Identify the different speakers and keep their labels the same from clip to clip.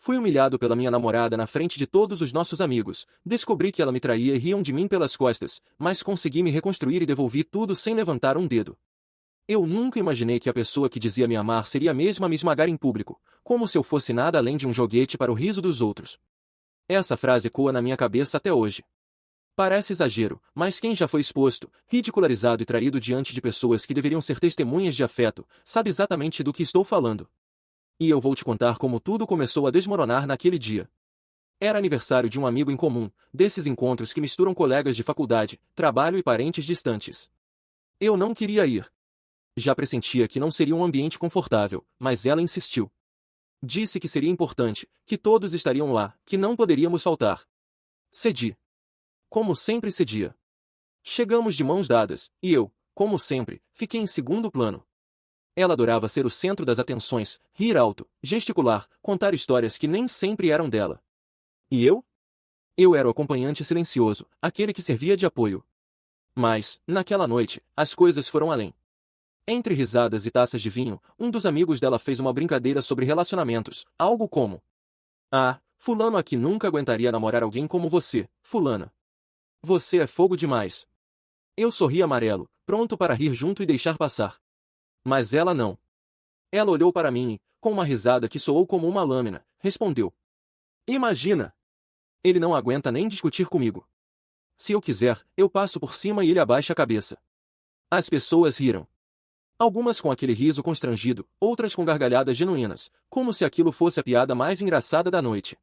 Speaker 1: Fui humilhado pela minha namorada na frente de todos os nossos amigos, descobri que ela me traía e riam de mim pelas costas, mas consegui me reconstruir e devolvi tudo sem levantar um dedo. Eu nunca imaginei que a pessoa que dizia me amar seria mesmo a me esmagar em público, como se eu fosse nada além de um joguete para o riso dos outros. Essa frase ecoa na minha cabeça até hoje. Parece exagero, mas quem já foi exposto, ridicularizado e traído diante de pessoas que deveriam ser testemunhas de afeto, sabe exatamente do que estou falando. E eu vou te contar como tudo começou a desmoronar naquele dia. Era aniversário de um amigo em comum, desses encontros que misturam colegas de faculdade, trabalho e parentes distantes. Eu não queria ir. Já pressentia que não seria um ambiente confortável, mas ela insistiu. Disse que seria importante, que todos estariam lá, que não poderíamos faltar. Cedi. Como sempre cedia. Chegamos de mãos dadas, e eu, como sempre, fiquei em segundo plano. Ela adorava ser o centro das atenções, rir alto, gesticular, contar histórias que nem sempre eram dela. E eu? Eu era o acompanhante silencioso, aquele que servia de apoio. Mas, naquela noite, as coisas foram além. Entre risadas e taças de vinho, um dos amigos dela fez uma brincadeira sobre relacionamentos, algo como: "Ah, fulano aqui nunca aguentaria namorar alguém como você, fulana. Você é fogo demais." Eu sorri amarelo, pronto para rir junto e deixar passar. Mas ela não. Ela olhou para mim e, com uma risada que soou como uma lâmina, respondeu: "Imagina! Ele não aguenta nem discutir comigo. Se eu quiser, eu passo por cima e ele abaixa a cabeça." As pessoas riram. Algumas com aquele riso constrangido, outras com gargalhadas genuínas, como se aquilo fosse a piada mais engraçada da noite.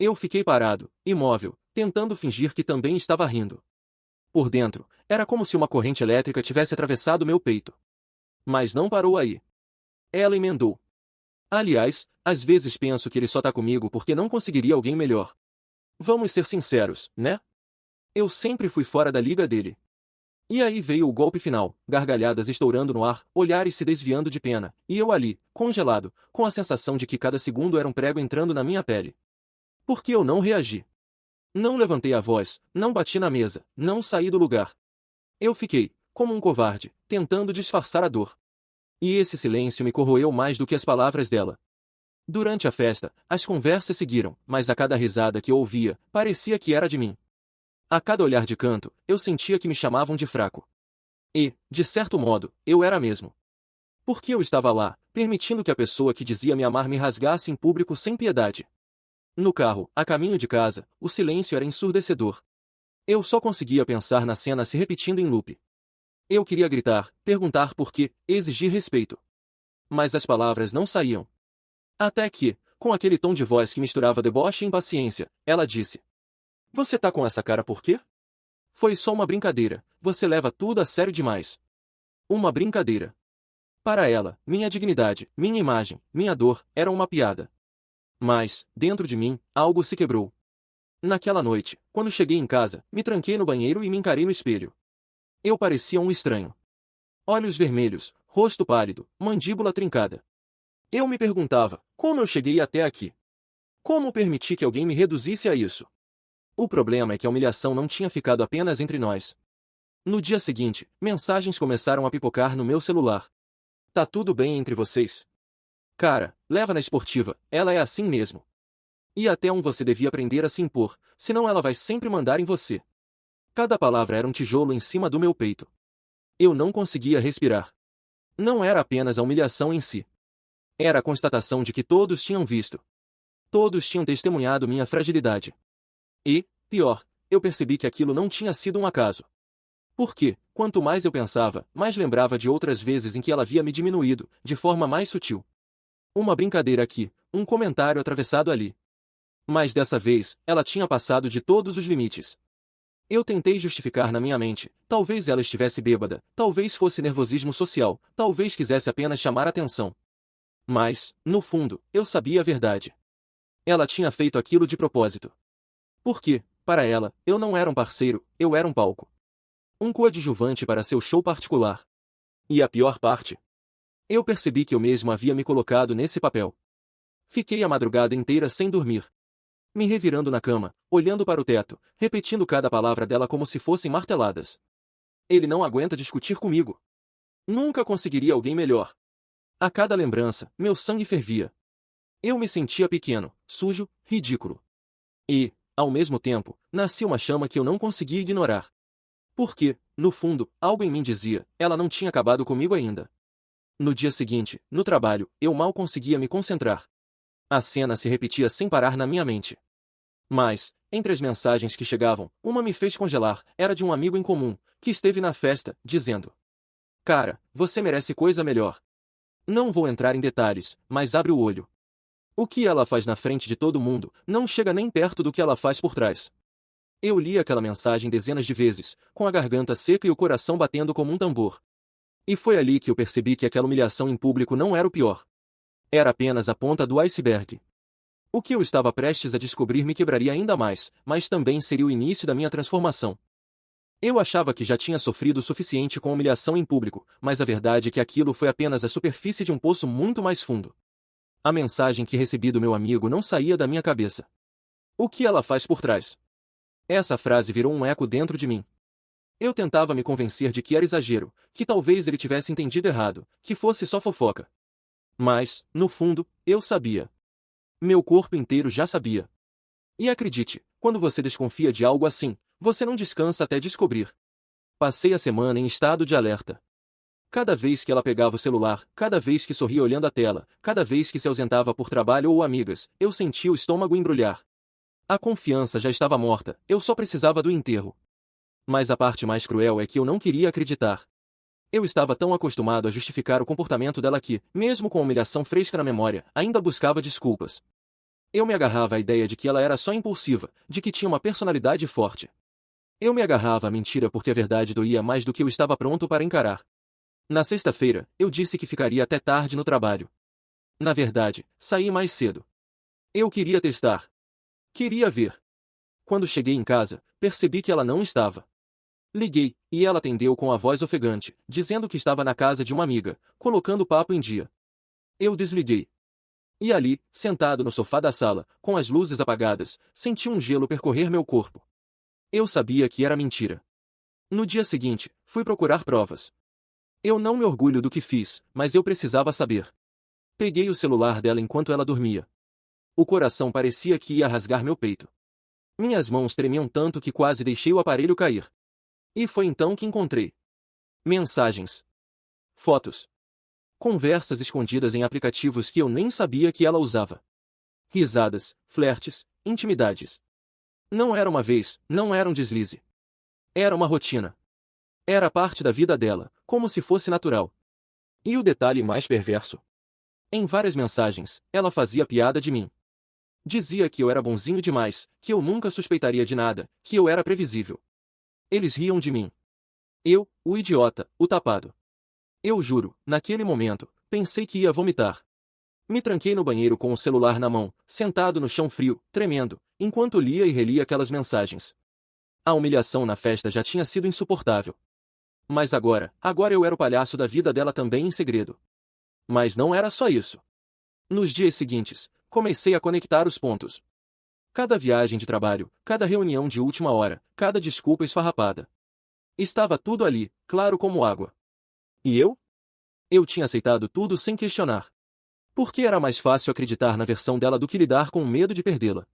Speaker 1: Eu fiquei parado, imóvel, tentando fingir que também estava rindo. Por dentro, era como se uma corrente elétrica tivesse atravessado meu peito. Mas não parou aí. Ela emendou: "Aliás, às vezes penso que ele só tá comigo porque não conseguiria alguém melhor. Vamos ser sinceros, né? Eu sempre fui fora da liga dele." E aí veio o golpe final, gargalhadas estourando no ar, olhares se desviando de pena, e eu ali, congelado, com a sensação de que cada segundo era um prego entrando na minha pele. Por que eu não reagi? Não levantei a voz, não bati na mesa, não saí do lugar. Eu fiquei, como um covarde, tentando disfarçar a dor. E esse silêncio me corroeu mais do que as palavras dela. Durante a festa, as conversas seguiram, mas a cada risada que eu ouvia, parecia que era de mim. A cada olhar de canto, eu sentia que me chamavam de fraco. E, de certo modo, eu era mesmo. Porque eu estava lá, permitindo que a pessoa que dizia me amar me rasgasse em público sem piedade. No carro, a caminho de casa, o silêncio era ensurdecedor. Eu só conseguia pensar na cena se repetindo em loop. Eu queria gritar, perguntar por quê, exigir respeito. Mas as palavras não saíam. Até que, com aquele tom de voz que misturava deboche e impaciência, ela disse: "Você tá com essa cara por quê? Foi só uma brincadeira, você leva tudo a sério demais." Uma brincadeira. Para ela, minha dignidade, minha imagem, minha dor, eram uma piada. Mas, dentro de mim, algo se quebrou. Naquela noite, quando cheguei em casa, me tranquei no banheiro e me encarei no espelho. Eu parecia um estranho. Olhos vermelhos, rosto pálido, mandíbula trincada. Eu me perguntava, como eu cheguei até aqui? Como permiti que alguém me reduzisse a isso? O problema é que a humilhação não tinha ficado apenas entre nós. No dia seguinte, mensagens começaram a pipocar no meu celular. "Tá tudo bem entre vocês? Cara, leva na esportiva, ela é assim mesmo. E até você devia aprender a se impor, senão ela vai sempre mandar em você." Cada palavra era um tijolo em cima do meu peito. Eu não conseguia respirar. Não era apenas a humilhação em si. Era a constatação de que todos tinham visto. Todos tinham testemunhado minha fragilidade. E, pior, eu percebi que aquilo não tinha sido um acaso. Porque, quanto mais eu pensava, mais lembrava de outras vezes em que ela havia me diminuído, de forma mais sutil. Uma brincadeira aqui, um comentário atravessado ali. Mas dessa vez, ela tinha passado de todos os limites. Eu tentei justificar na minha mente, talvez ela estivesse bêbada, talvez fosse nervosismo social, talvez quisesse apenas chamar atenção. Mas, no fundo, eu sabia a verdade. Ela tinha feito aquilo de propósito. Porque, para ela, eu não era um parceiro, eu era um palco. Um coadjuvante para seu show particular. E a pior parte? Eu percebi que eu mesmo havia me colocado nesse papel. Fiquei a madrugada inteira sem dormir. Me revirando na cama, olhando para o teto, repetindo cada palavra dela como se fossem marteladas. "Ele não aguenta discutir comigo. Nunca conseguiria alguém melhor." A cada lembrança, meu sangue fervia. Eu me sentia pequeno, sujo, ridículo. E, ao mesmo tempo, nascia uma chama que eu não conseguia ignorar. Porque, no fundo, algo em mim dizia, ela não tinha acabado comigo ainda. No dia seguinte, no trabalho, eu mal conseguia me concentrar. A cena se repetia sem parar na minha mente. Mas, entre as mensagens que chegavam, uma me fez congelar, era de um amigo em comum, que esteve na festa, dizendo: Cara, você merece coisa melhor. Não vou entrar em detalhes, mas abre o olho. O que ela faz na frente de todo mundo, não chega nem perto do que ela faz por trás. Eu li aquela mensagem dezenas de vezes, com a garganta seca e o coração batendo como um tambor. E foi ali que eu percebi que aquela humilhação em público não era o pior. Era apenas a ponta do iceberg. O que eu estava prestes a descobrir me quebraria ainda mais, mas também seria o início da minha transformação. Eu achava que já tinha sofrido o suficiente com a humilhação em público, mas a verdade é que aquilo foi apenas a superfície de um poço muito mais fundo. A mensagem que recebi do meu amigo não saía da minha cabeça. O que ela faz por trás? Essa frase virou um eco dentro de mim. Eu tentava me convencer de que era exagero, que talvez ele tivesse entendido errado, que fosse só fofoca. Mas, no fundo, eu sabia. Meu corpo inteiro já sabia. E acredite, quando você desconfia de algo assim, você não descansa até descobrir. Passei a semana em estado de alerta. Cada vez que ela pegava o celular, cada vez que sorria olhando a tela, cada vez que se ausentava por trabalho ou amigas, eu sentia o estômago embrulhar. A confiança já estava morta, eu só precisava do enterro. Mas a parte mais cruel é que eu não queria acreditar. Eu estava tão acostumado a justificar o comportamento dela que, mesmo com a humilhação fresca na memória, ainda buscava desculpas. Eu me agarrava à ideia de que ela era só impulsiva, de que tinha uma personalidade forte. Eu me agarrava à mentira porque a verdade doía mais do que eu estava pronto para encarar. Na sexta-feira, eu disse que ficaria até tarde no trabalho. Na verdade, saí mais cedo. Eu queria testar. Queria ver. Quando cheguei em casa, percebi que ela não estava. Liguei, e ela atendeu com a voz ofegante, dizendo que estava na casa de uma amiga, colocando o papo em dia. Eu desliguei. E ali, sentado no sofá da sala, com as luzes apagadas, senti um gelo percorrer meu corpo. Eu sabia que era mentira. No dia seguinte, fui procurar provas. Eu não me orgulho do que fiz, mas eu precisava saber. Peguei o celular dela enquanto ela dormia. O coração parecia que ia rasgar meu peito. Minhas mãos tremiam tanto que quase deixei o aparelho cair. E foi então que encontrei mensagens, fotos, conversas escondidas em aplicativos que eu nem sabia que ela usava. Risadas, flertes, intimidades. Não era uma vez, não era um deslize. Era uma rotina. Era parte da vida dela, como se fosse natural. E o detalhe mais perverso. Em várias mensagens, ela fazia piada de mim. Dizia que eu era bonzinho demais, que eu nunca suspeitaria de nada, que eu era previsível. Eles riam de mim. Eu, o idiota, o tapado. Eu juro, naquele momento, pensei que ia vomitar. Me tranquei no banheiro com o celular na mão, sentado no chão frio, tremendo, enquanto lia e relia aquelas mensagens. A humilhação na festa já tinha sido insuportável. Mas agora eu era o palhaço da vida dela também em segredo. Mas não era só isso. Nos dias seguintes, comecei a conectar os pontos. Cada viagem de trabalho, cada reunião de última hora, cada desculpa esfarrapada. Estava tudo ali, claro como água. E eu? Eu tinha aceitado tudo sem questionar. Porque era mais fácil acreditar na versão dela do que lidar com o medo de perdê-la.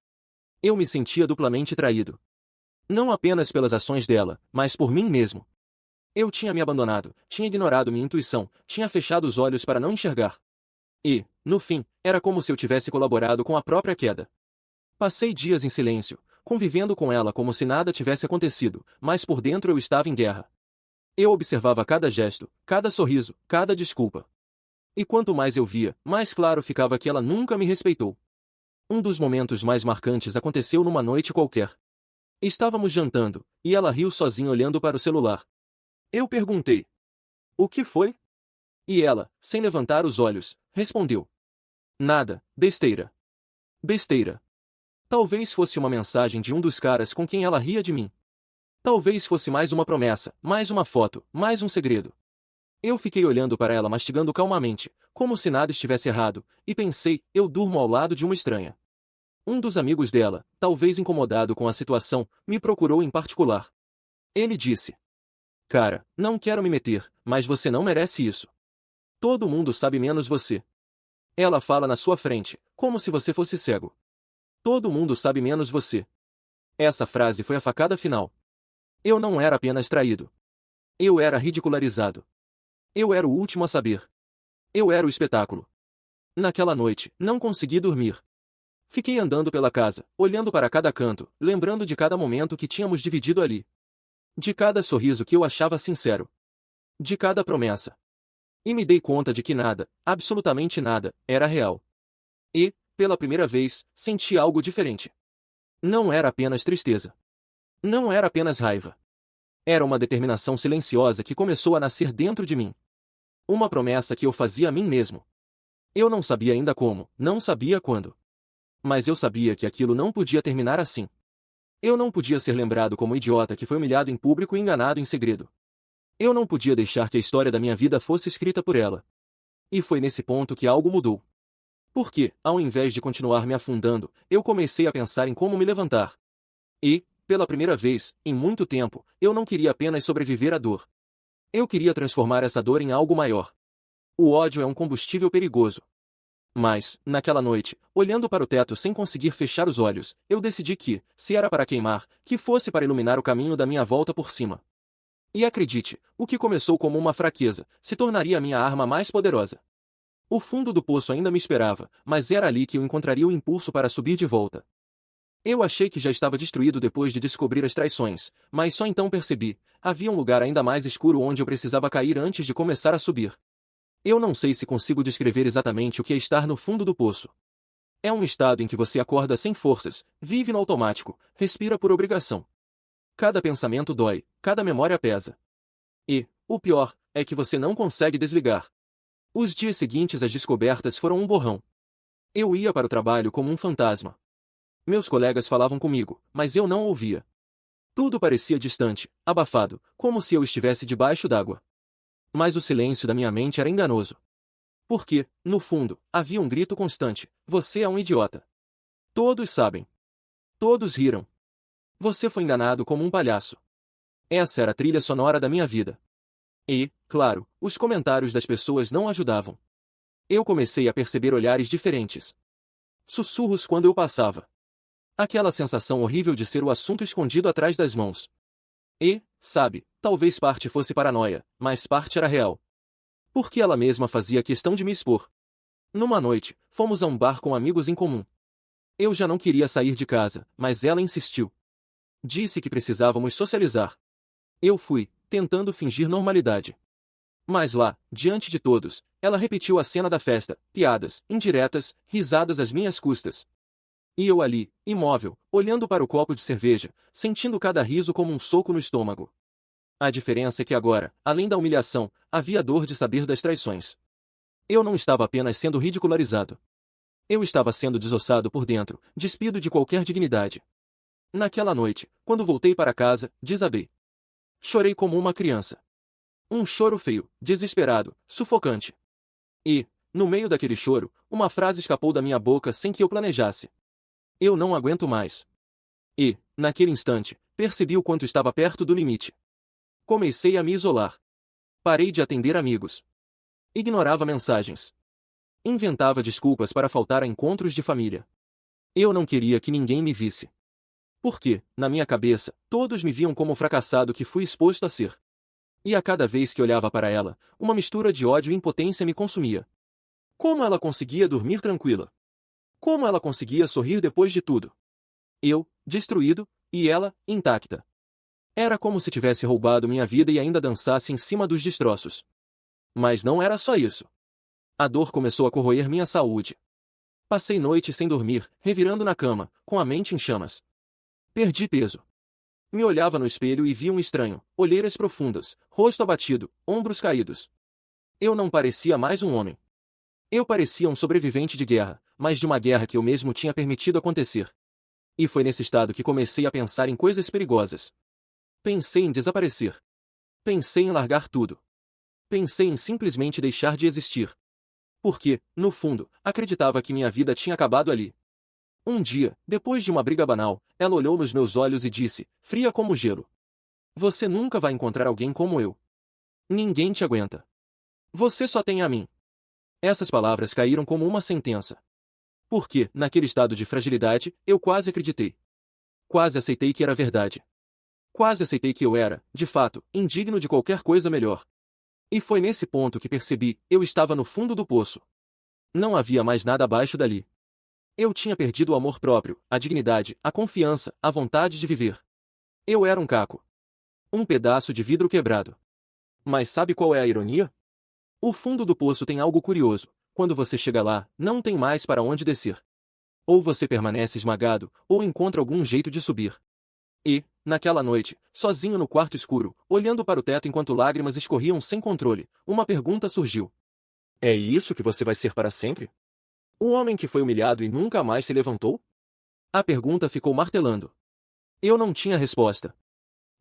Speaker 1: Eu me sentia duplamente traído. Não apenas pelas ações dela, mas por mim mesmo. Eu tinha me abandonado, tinha ignorado minha intuição, tinha fechado os olhos para não enxergar. E, no fim, era como se eu tivesse colaborado com a própria queda. Passei dias em silêncio, convivendo com ela como se nada tivesse acontecido, mas por dentro eu estava em guerra. Eu observava cada gesto, cada sorriso, cada desculpa. E quanto mais eu via, mais claro ficava que ela nunca me respeitou. Um dos momentos mais marcantes aconteceu numa noite qualquer. Estávamos jantando, e ela riu sozinha olhando para o celular. Eu perguntei: "O que foi?" E ela, sem levantar os olhos, respondeu: "Nada, besteira." Besteira. Talvez fosse uma mensagem de um dos caras com quem ela ria de mim. Talvez fosse mais uma promessa, mais uma foto, mais um segredo. Eu fiquei olhando para ela mastigando calmamente, como se nada estivesse errado, e pensei, eu durmo ao lado de uma estranha. Um dos amigos dela, talvez incomodado com a situação, me procurou em particular. Ele disse: "Cara, não quero me meter, mas você não merece isso. Todo mundo sabe menos você." Ela fala na sua frente, como se você fosse cego. Todo mundo sabe menos você. Essa frase foi a facada final. Eu não era apenas traído. Eu era ridicularizado. Eu era o último a saber. Eu era o espetáculo. Naquela noite, não consegui dormir. Fiquei andando pela casa, olhando para cada canto, lembrando de cada momento que tínhamos dividido ali. De cada sorriso que eu achava sincero. De cada promessa. E me dei conta de que nada, absolutamente nada, era real. E, pela primeira vez, senti algo diferente. Não era apenas tristeza. Não era apenas raiva. Era uma determinação silenciosa que começou a nascer dentro de mim. Uma promessa que eu fazia a mim mesmo. Eu não sabia ainda como, não sabia quando. Mas eu sabia que aquilo não podia terminar assim. Eu não podia ser lembrado como o idiota que foi humilhado em público e enganado em segredo. Eu não podia deixar que a história da minha vida fosse escrita por ela. E foi nesse ponto que algo mudou. Porque, ao invés de continuar me afundando, eu comecei a pensar em como me levantar. E, pela primeira vez, em muito tempo, eu não queria apenas sobreviver à dor. Eu queria transformar essa dor em algo maior. O ódio é um combustível perigoso. Mas, naquela noite, olhando para o teto sem conseguir fechar os olhos, eu decidi que, se era para queimar, que fosse para iluminar o caminho da minha volta por cima. E acredite, o que começou como uma fraqueza, se tornaria a minha arma mais poderosa. O fundo do poço ainda me esperava, mas era ali que eu encontraria o impulso para subir de volta. Eu achei que já estava destruído depois de descobrir as traições, mas só então percebi, havia um lugar ainda mais escuro onde eu precisava cair antes de começar a subir. Eu não sei se consigo descrever exatamente o que é estar no fundo do poço. É um estado em que você acorda sem forças, vive no automático, respira por obrigação. Cada pensamento dói, cada memória pesa. E, o pior, é que você não consegue desligar. Os dias seguintes às descobertas foram um borrão. Eu ia para o trabalho como um fantasma. Meus colegas falavam comigo, mas eu não ouvia. Tudo parecia distante, abafado, como se eu estivesse debaixo d'água. Mas o silêncio da minha mente era enganoso. Porque, no fundo, havia um grito constante: você é um idiota. Todos sabem. Todos riram. Você foi enganado como um palhaço. Essa era a trilha sonora da minha vida. E, claro, os comentários das pessoas não ajudavam. Eu comecei a perceber olhares diferentes. Sussurros quando eu passava. Aquela sensação horrível de ser o assunto escondido atrás das mãos. E, sabe, talvez parte fosse paranoia, mas parte era real. Porque ela mesma fazia questão de me expor. Numa noite, fomos a um bar com amigos em comum. Eu já não queria sair de casa, mas ela insistiu. Disse que precisávamos socializar. Eu fui, tentando fingir normalidade. Mas lá, diante de todos, ela repetiu a cena da festa, piadas, indiretas, risadas às minhas custas. E eu ali, imóvel, olhando para o copo de cerveja, sentindo cada riso como um soco no estômago. A diferença é que agora, além da humilhação, havia a dor de saber das traições. Eu não estava apenas sendo ridicularizado. Eu estava sendo desossado por dentro, despido de qualquer dignidade. Naquela noite, quando voltei para casa, desabei. Chorei como uma criança. Um choro feio, desesperado, sufocante. E, no meio daquele choro, uma frase escapou da minha boca sem que eu planejasse. Eu não aguento mais. E, naquele instante, percebi o quanto estava perto do limite. Comecei a me isolar. Parei de atender amigos. Ignorava mensagens. Inventava desculpas para faltar a encontros de família. Eu não queria que ninguém me visse. Porque, na minha cabeça, todos me viam como o fracassado que fui exposto a ser. E a cada vez que olhava para ela, uma mistura de ódio e impotência me consumia. Como ela conseguia dormir tranquila? Como ela conseguia sorrir depois de tudo? Eu, destruído, e ela, intacta. Era como se tivesse roubado minha vida e ainda dançasse em cima dos destroços. Mas não era só isso. A dor começou a corroer minha saúde. Passei noites sem dormir, revirando na cama, com a mente em chamas. Perdi peso. Me olhava no espelho e via um estranho, olheiras profundas, rosto abatido, ombros caídos. Eu não parecia mais um homem. Eu parecia um sobrevivente de guerra, mas de uma guerra que eu mesmo tinha permitido acontecer. E foi nesse estado que comecei a pensar em coisas perigosas. Pensei em desaparecer. Pensei em largar tudo. Pensei em simplesmente deixar de existir. Porque, no fundo, acreditava que minha vida tinha acabado ali. Um dia, depois de uma briga banal, ela olhou nos meus olhos e disse, fria como gelo: você nunca vai encontrar alguém como eu. Ninguém te aguenta. Você só tem a mim. Essas palavras caíram como uma sentença. Porque, naquele estado de fragilidade, eu quase acreditei. Quase aceitei que era verdade. Quase aceitei que eu era, de fato, indigno de qualquer coisa melhor. E foi nesse ponto que percebi, eu estava no fundo do poço. Não havia mais nada abaixo dali. Eu tinha perdido o amor próprio, a dignidade, a confiança, a vontade de viver. Eu era um caco. Um pedaço de vidro quebrado. Mas sabe qual é a ironia? O fundo do poço tem algo curioso. Quando você chega lá, não tem mais para onde descer. Ou você permanece esmagado, ou encontra algum jeito de subir. E, naquela noite, sozinho no quarto escuro, olhando para o teto enquanto lágrimas escorriam sem controle, uma pergunta surgiu. É isso que você vai ser para sempre? Um homem que foi humilhado e nunca mais se levantou? A pergunta ficou martelando. Eu não tinha resposta.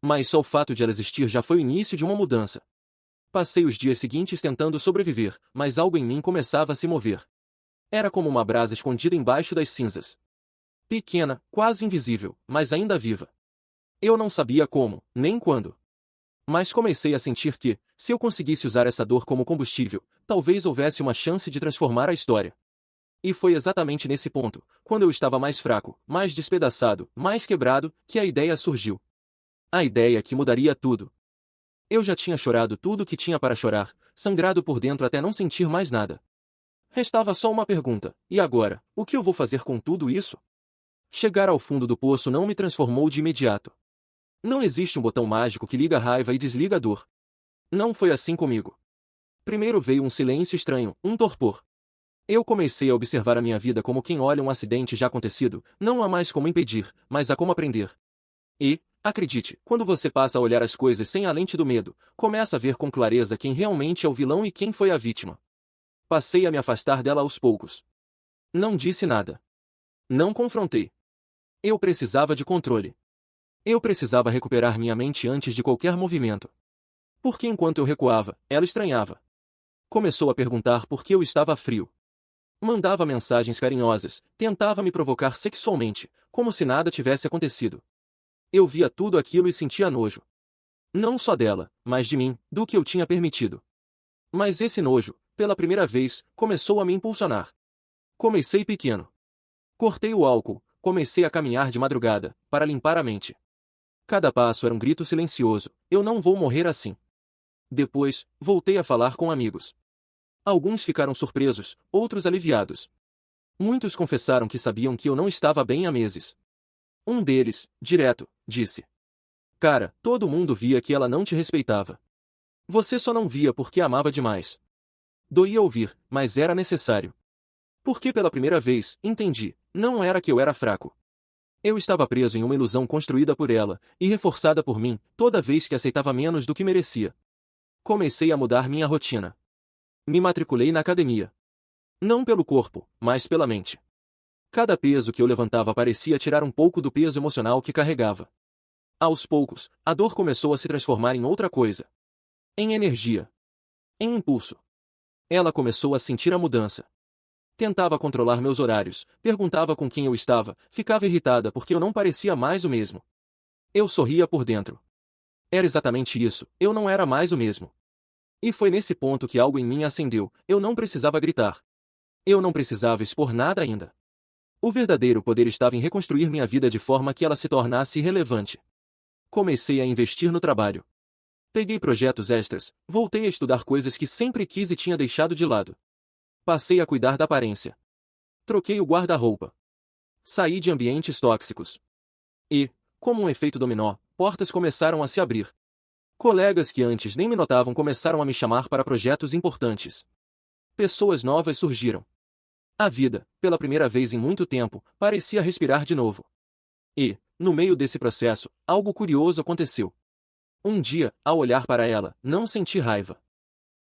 Speaker 1: Mas só o fato de ela existir já foi o início de uma mudança. Passei os dias seguintes tentando sobreviver, mas algo em mim começava a se mover. Era como uma brasa escondida embaixo das cinzas. Pequena, quase invisível, mas ainda viva. Eu não sabia como, nem quando. Mas comecei a sentir que, se eu conseguisse usar essa dor como combustível, talvez houvesse uma chance de transformar a história. E foi exatamente nesse ponto, quando eu estava mais fraco, mais despedaçado, mais quebrado, que a ideia surgiu. A ideia que mudaria tudo. Eu já tinha chorado tudo o que tinha para chorar, sangrado por dentro até não sentir mais nada. Restava só uma pergunta: e agora, o que eu vou fazer com tudo isso? Chegar ao fundo do poço não me transformou de imediato. Não existe um botão mágico que liga a raiva e desliga a dor. Não foi assim comigo. Primeiro veio um silêncio estranho, um torpor. Eu comecei a observar a minha vida como quem olha um acidente já acontecido, não a mais como impedir, mas a como aprender. E, acredite, quando você passa a olhar as coisas sem a lente do medo, começa a ver com clareza quem realmente é o vilão e quem foi a vítima. Passei a me afastar dela aos poucos. Não disse nada. Não confrontei. Eu precisava de controle. Eu precisava recuperar minha mente antes de qualquer movimento. Porque enquanto eu recuava, ela estranhava. Começou a perguntar por que eu estava frio. Mandava mensagens carinhosas, tentava me provocar sexualmente, como se nada tivesse acontecido. Eu via tudo aquilo e sentia nojo. Não só dela, mas de mim, do que eu tinha permitido. Mas esse nojo, pela primeira vez, começou a me impulsionar. Comecei pequeno. Cortei o álcool, comecei a caminhar de madrugada, para limpar a mente. Cada passo era um grito silencioso: eu não vou morrer assim. Depois, voltei a falar com amigos. Alguns ficaram surpresos, outros aliviados. Muitos confessaram que sabiam que eu não estava bem há meses. Um deles, direto, disse: Cara, todo mundo via que ela não te respeitava. Você só não via porque amava demais. Doía ouvir, mas era necessário. Porque pela primeira vez, entendi, não era que eu era fraco. Eu estava preso em uma ilusão construída por ela, e reforçada por mim, toda vez que aceitava menos do que merecia. Comecei a mudar minha rotina. Me matriculei na academia. Não pelo corpo, mas pela mente. Cada peso que eu levantava parecia tirar um pouco do peso emocional que carregava. Aos poucos, a dor começou a se transformar em outra coisa. Em energia. Em impulso. Ela começou a sentir a mudança. Tentava controlar meus horários, perguntava com quem eu estava, ficava irritada porque eu não parecia mais o mesmo. Eu sorria por dentro. Era exatamente isso, eu não era mais o mesmo. E foi nesse ponto que algo em mim acendeu, eu não precisava gritar. Eu não precisava expor nada ainda. O verdadeiro poder estava em reconstruir minha vida de forma que ela se tornasse relevante. Comecei a investir no trabalho. Peguei projetos extras, voltei a estudar coisas que sempre quis e tinha deixado de lado. Passei a cuidar da aparência. Troquei o guarda-roupa. Saí de ambientes tóxicos. E, como um efeito dominó, portas começaram a se abrir. Colegas que antes nem me notavam começaram a me chamar para projetos importantes. Pessoas novas surgiram. A vida, pela primeira vez em muito tempo, parecia respirar de novo. E, no meio desse processo, algo curioso aconteceu. Um dia, ao olhar para ela, não senti raiva.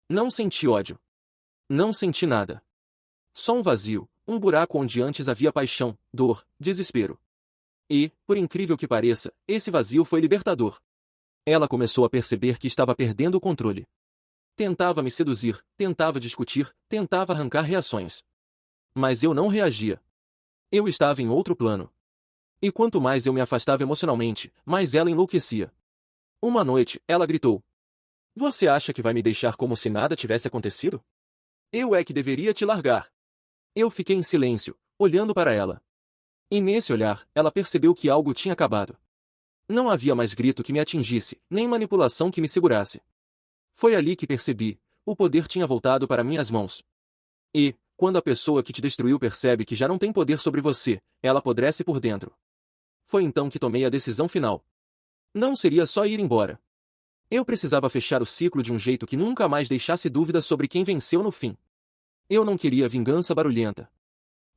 Speaker 1: Não senti ódio. Não senti nada. Só um vazio, um buraco onde antes havia paixão, dor, desespero. E, por incrível que pareça, esse vazio foi libertador. Ela começou a perceber que estava perdendo o controle. Tentava me seduzir, tentava discutir, tentava arrancar reações. Mas eu não reagia. Eu estava em outro plano. E quanto mais eu me afastava emocionalmente, mais ela enlouquecia. Uma noite, ela gritou: Você acha que vai me deixar como se nada tivesse acontecido? Eu é que deveria te largar. Eu fiquei em silêncio, olhando para ela. E nesse olhar, ela percebeu que algo tinha acabado. Não havia mais grito que me atingisse, nem manipulação que me segurasse. Foi ali que percebi, o poder tinha voltado para minhas mãos. E, quando a pessoa que te destruiu percebe que já não tem poder sobre você, ela apodrece por dentro. Foi então que tomei a decisão final. Não seria só ir embora. Eu precisava fechar o ciclo de um jeito que nunca mais deixasse dúvidas sobre quem venceu no fim. Eu não queria vingança barulhenta.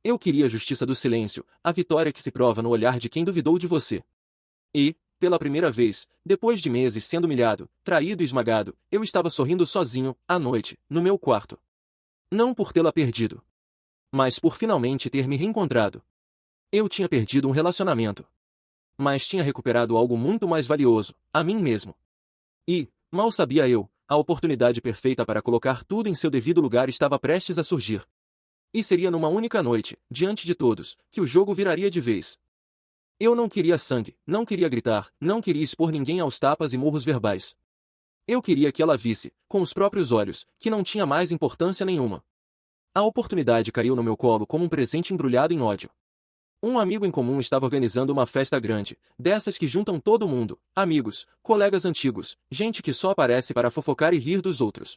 Speaker 1: Eu queria a justiça do silêncio, a vitória que se prova no olhar de quem duvidou de você. E, pela primeira vez, depois de meses sendo humilhado, traído e esmagado, eu estava sorrindo sozinho, à noite, no meu quarto. Não por tê-la perdido, mas por finalmente ter me reencontrado. Eu tinha perdido um relacionamento, mas tinha recuperado algo muito mais valioso, a mim mesmo. E, mal sabia eu, a oportunidade perfeita para colocar tudo em seu devido lugar estava prestes a surgir. E seria numa única noite, diante de todos, que o jogo viraria de vez. Eu não queria sangue, não queria gritar, não queria expor ninguém aos tapas e murros verbais. Eu queria que ela visse, com os próprios olhos, que não tinha mais importância nenhuma. A oportunidade caiu no meu colo como um presente embrulhado em ódio. Um amigo em comum estava organizando uma festa grande, dessas que juntam todo mundo, amigos, colegas antigos, gente que só aparece para fofocar e rir dos outros.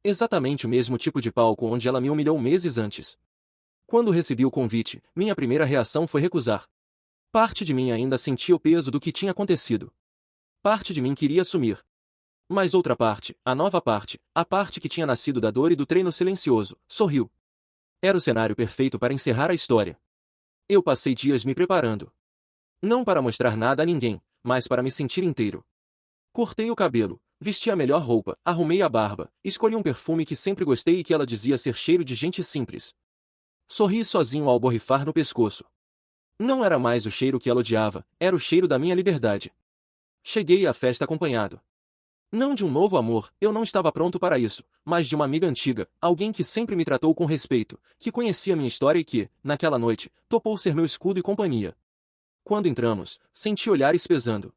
Speaker 1: Exatamente o mesmo tipo de palco onde ela me humilhou meses antes. Quando recebi o convite, minha primeira reação foi recusar. Parte de mim ainda sentia o peso do que tinha acontecido. Parte de mim queria sumir. Mas outra parte, a nova parte, a parte que tinha nascido da dor e do treino silencioso, sorriu. Era o cenário perfeito para encerrar a história. Eu passei dias me preparando. Não para mostrar nada a ninguém, mas para me sentir inteiro. Cortei o cabelo, vesti a melhor roupa, arrumei a barba, escolhi um perfume que sempre gostei e que ela dizia ser cheiro de gente simples. Sorri sozinho ao borrifar no pescoço. Não era mais o cheiro que ela odiava, era o cheiro da minha liberdade. Cheguei à festa acompanhado. Não de um novo amor, eu não estava pronto para isso, mas de uma amiga antiga, alguém que sempre me tratou com respeito, que conhecia minha história e que, naquela noite, topou ser meu escudo e companhia. Quando entramos, senti olhares pesando.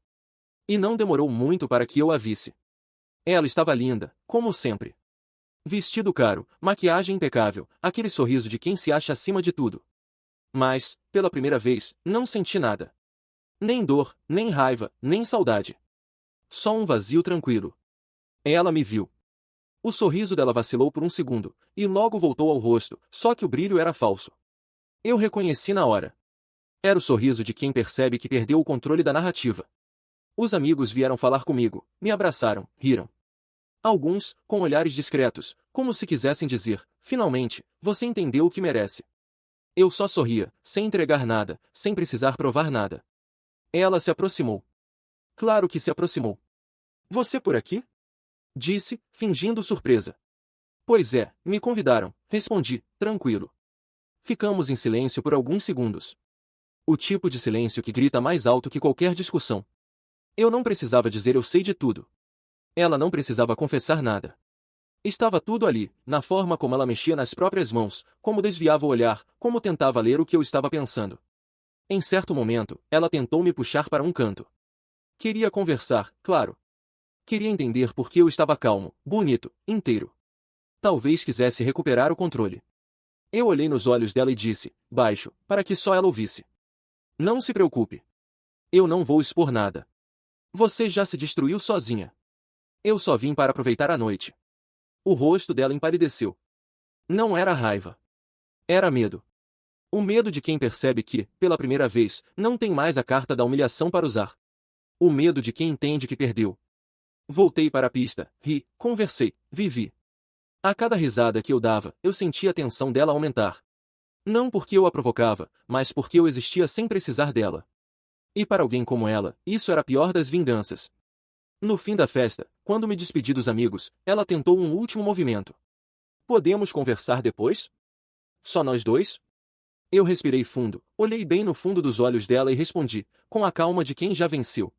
Speaker 1: E não demorou muito para que eu a visse. Ela estava linda, como sempre. Vestido caro, maquiagem impecável, aquele sorriso de quem se acha acima de tudo. Mas, pela primeira vez, não senti nada. Nem dor, nem raiva, nem saudade. Só um vazio tranquilo. Ela me viu. O sorriso dela vacilou por um segundo, e logo voltou ao rosto, só que o brilho era falso. Eu reconheci na hora. Era o sorriso de quem percebe que perdeu o controle da narrativa. Os amigos vieram falar comigo, me abraçaram, riram. Alguns, com olhares discretos, como se quisessem dizer, finalmente, você entendeu o que merece. Eu só sorria, sem entregar nada, sem precisar provar nada. Ela se aproximou. Claro que se aproximou. Você por aqui? Disse, fingindo surpresa. Pois é, me convidaram, respondi, tranquilo. Ficamos em silêncio por alguns segundos. O tipo de silêncio que grita mais alto que qualquer discussão. Eu não precisava dizer eu sei de tudo. Ela não precisava confessar nada. Estava tudo ali, na forma como ela mexia nas próprias mãos, como desviava o olhar, como tentava ler o que eu estava pensando. Em certo momento, ela tentou me puxar para um canto. Queria conversar, claro. Queria entender por que eu estava calmo, bonito, inteiro. Talvez quisesse recuperar o controle. Eu olhei nos olhos dela e disse, baixo, para que só ela ouvisse. Não se preocupe. Eu não vou expor nada. Você já se destruiu sozinha. Eu só vim para aproveitar a noite. O rosto dela empalideceu. Não era raiva. Era medo. O medo de quem percebe que, pela primeira vez, não tem mais a carta da humilhação para usar. O medo de quem entende que perdeu. Voltei para a pista, ri, conversei, vivi. A cada risada que eu dava, eu sentia a tensão dela aumentar. Não porque eu a provocava, mas porque eu existia sem precisar dela. E para alguém como ela, isso era a pior das vinganças. No fim da festa, quando me despedi dos amigos, ela tentou um último movimento. Podemos conversar depois? Só nós dois? Eu respirei fundo, olhei bem no fundo dos olhos dela e respondi, com a calma de quem já venceu.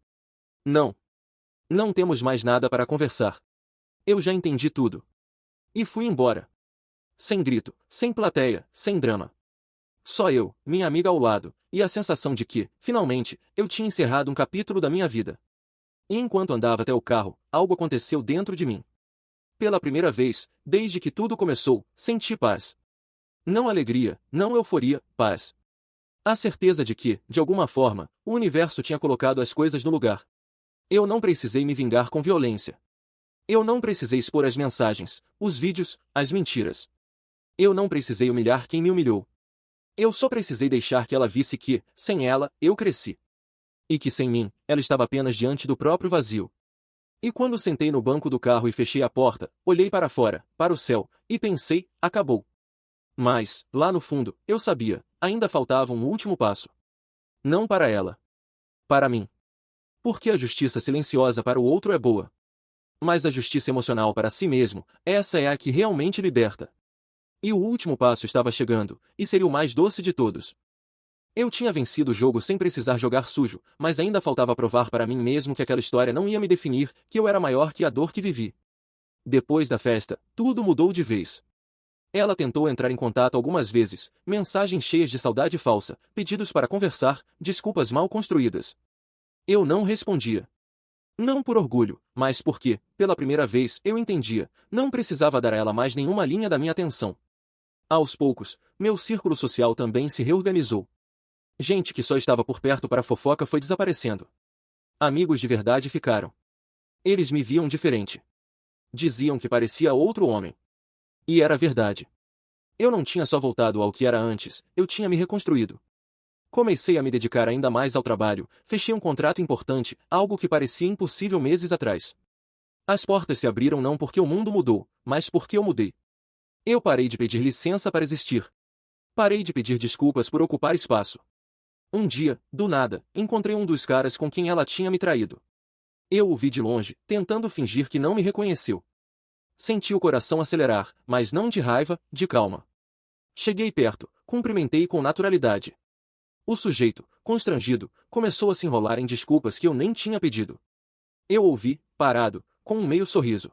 Speaker 1: Não. Não temos mais nada para conversar. Eu já entendi tudo. E fui embora. Sem grito, sem plateia, sem drama. Só eu, minha amiga ao lado, e a sensação de que, finalmente, eu tinha encerrado um capítulo da minha vida. E enquanto andava até o carro, algo aconteceu dentro de mim. pela primeira vez, desde que tudo começou, senti paz. Não alegria, não euforia, paz. A certeza de que, de alguma forma, o universo tinha colocado as coisas no lugar. Eu não precisei me vingar com violência. Eu não precisei expor as mensagens, os vídeos, as mentiras. Eu não precisei humilhar quem me humilhou. Eu só precisei deixar que ela visse que, sem ela, eu cresci. E que sem mim, ela estava apenas diante do próprio vazio. E quando sentei no banco do carro e fechei a porta, olhei para fora, para o céu, e pensei, acabou. Mas, lá no fundo, eu sabia, ainda faltava um último passo. Não para ela. Para mim. Porque a justiça silenciosa para o outro é boa. Mas a justiça emocional para si mesmo, essa é a que realmente liberta. E o último passo estava chegando, e seria o mais doce de todos. Eu tinha vencido o jogo sem precisar jogar sujo, mas ainda faltava provar para mim mesmo que aquela história não ia me definir, que eu era maior que a dor que vivi. Depois da festa, tudo mudou de vez. Ela tentou entrar em contato algumas vezes, mensagens cheias de saudade falsa, pedidos para conversar, desculpas mal construídas. Eu não respondia. Não por orgulho, mas porque, pela primeira vez, eu entendia, não precisava dar a ela mais nenhuma linha da minha atenção. Aos poucos, meu círculo social também se reorganizou. Gente que só estava por perto para fofoca foi desaparecendo. Amigos de verdade ficaram. Eles me viam diferente. Diziam que parecia outro homem. E era verdade. Eu não tinha só voltado ao que era antes, eu tinha me reconstruído. Comecei a me dedicar ainda mais ao trabalho, fechei um contrato importante, algo que parecia impossível meses atrás. As portas se abriram não porque o mundo mudou, mas porque eu mudei. Eu parei de pedir licença para existir. Parei de pedir desculpas por ocupar espaço. Um dia, do nada, encontrei um dos caras com quem ela tinha me traído. Eu o vi de longe, tentando fingir que não me reconheceu. Senti o coração acelerar, mas não de raiva, de calma. Cheguei perto, cumprimentei com naturalidade. O sujeito, constrangido, começou a se enrolar em desculpas que eu nem tinha pedido. Eu ouvi, parado, com um meio sorriso.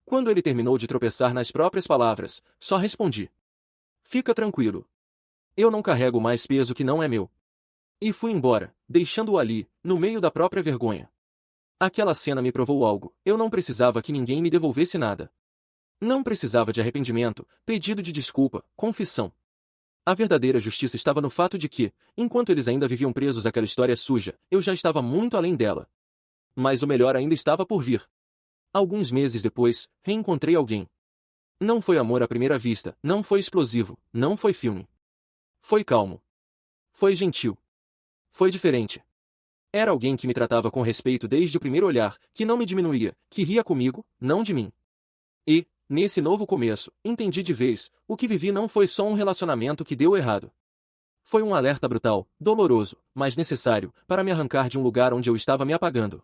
Speaker 1: Quando ele terminou de tropeçar nas próprias palavras, só respondi: "Fica tranquilo. Eu não carrego mais peso que não é meu." E fui embora, deixando-o ali, no meio da própria vergonha. Aquela cena me provou algo, eu não precisava que ninguém me devolvesse nada. Não precisava de arrependimento, pedido de desculpa, confissão. A verdadeira justiça estava no fato de que, enquanto eles ainda viviam presos àquela história suja, eu já estava muito além dela. Mas o melhor ainda estava por vir. Alguns meses depois, reencontrei alguém. Não foi amor à primeira vista, não foi explosivo, não foi filme. Foi calmo. Foi gentil. Foi diferente. Era alguém que me tratava com respeito desde o primeiro olhar, que não me diminuía, que ria comigo, não de mim. E, nesse novo começo, entendi de vez, o que vivi não foi só um relacionamento que deu errado. Foi um alerta brutal, doloroso, mas necessário, para me arrancar de um lugar onde eu estava me apagando.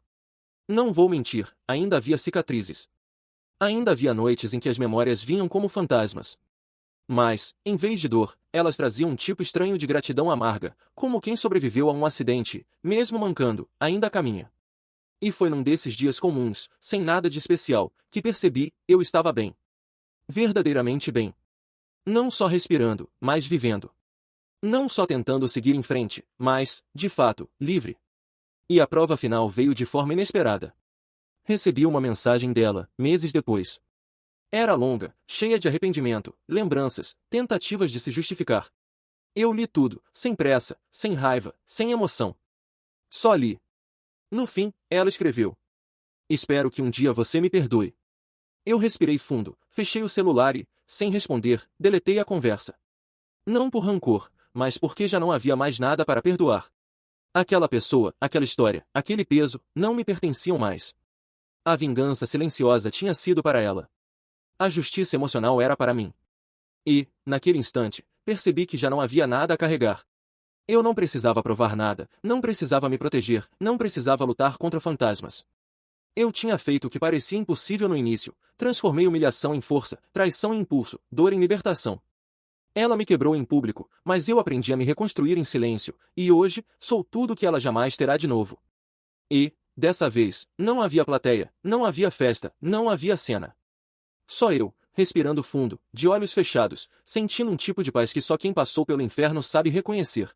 Speaker 1: Não vou mentir, ainda havia cicatrizes. Ainda havia noites em que as memórias vinham como fantasmas. Mas, em vez de dor, elas traziam um tipo estranho de gratidão amarga, como quem sobreviveu a um acidente, mesmo mancando, ainda caminha. E foi num desses dias comuns, sem nada de especial, que percebi, eu estava bem. Verdadeiramente bem. Não só respirando, mas vivendo. Não só tentando seguir em frente, mas, de fato, livre. E a prova final veio de forma inesperada. Recebi uma mensagem dela, meses depois. Era longa, cheia de arrependimento, lembranças, tentativas de se justificar. Eu li tudo, sem pressa, sem raiva, sem emoção. Só li. No fim, ela escreveu: "Espero que um dia você me perdoe." Eu respirei fundo, fechei o celular e, sem responder, deletei a conversa. Não por rancor, mas porque já não havia mais nada para perdoar. Aquela pessoa, aquela história, aquele peso, não me pertenciam mais. A vingança silenciosa tinha sido para ela. A justiça emocional era para mim. E, naquele instante, percebi que já não havia nada a carregar. Eu não precisava provar nada, não precisava me proteger, não precisava lutar contra fantasmas. Eu tinha feito o que parecia impossível no início, transformei humilhação em força, traição em impulso, dor em libertação. Ela me quebrou em público, mas eu aprendi a me reconstruir em silêncio, e hoje, sou tudo o que ela jamais terá de novo. E, dessa vez, não havia plateia, não havia festa, não havia cena. Só eu, respirando fundo, de olhos fechados, sentindo um tipo de paz que só quem passou pelo inferno sabe reconhecer.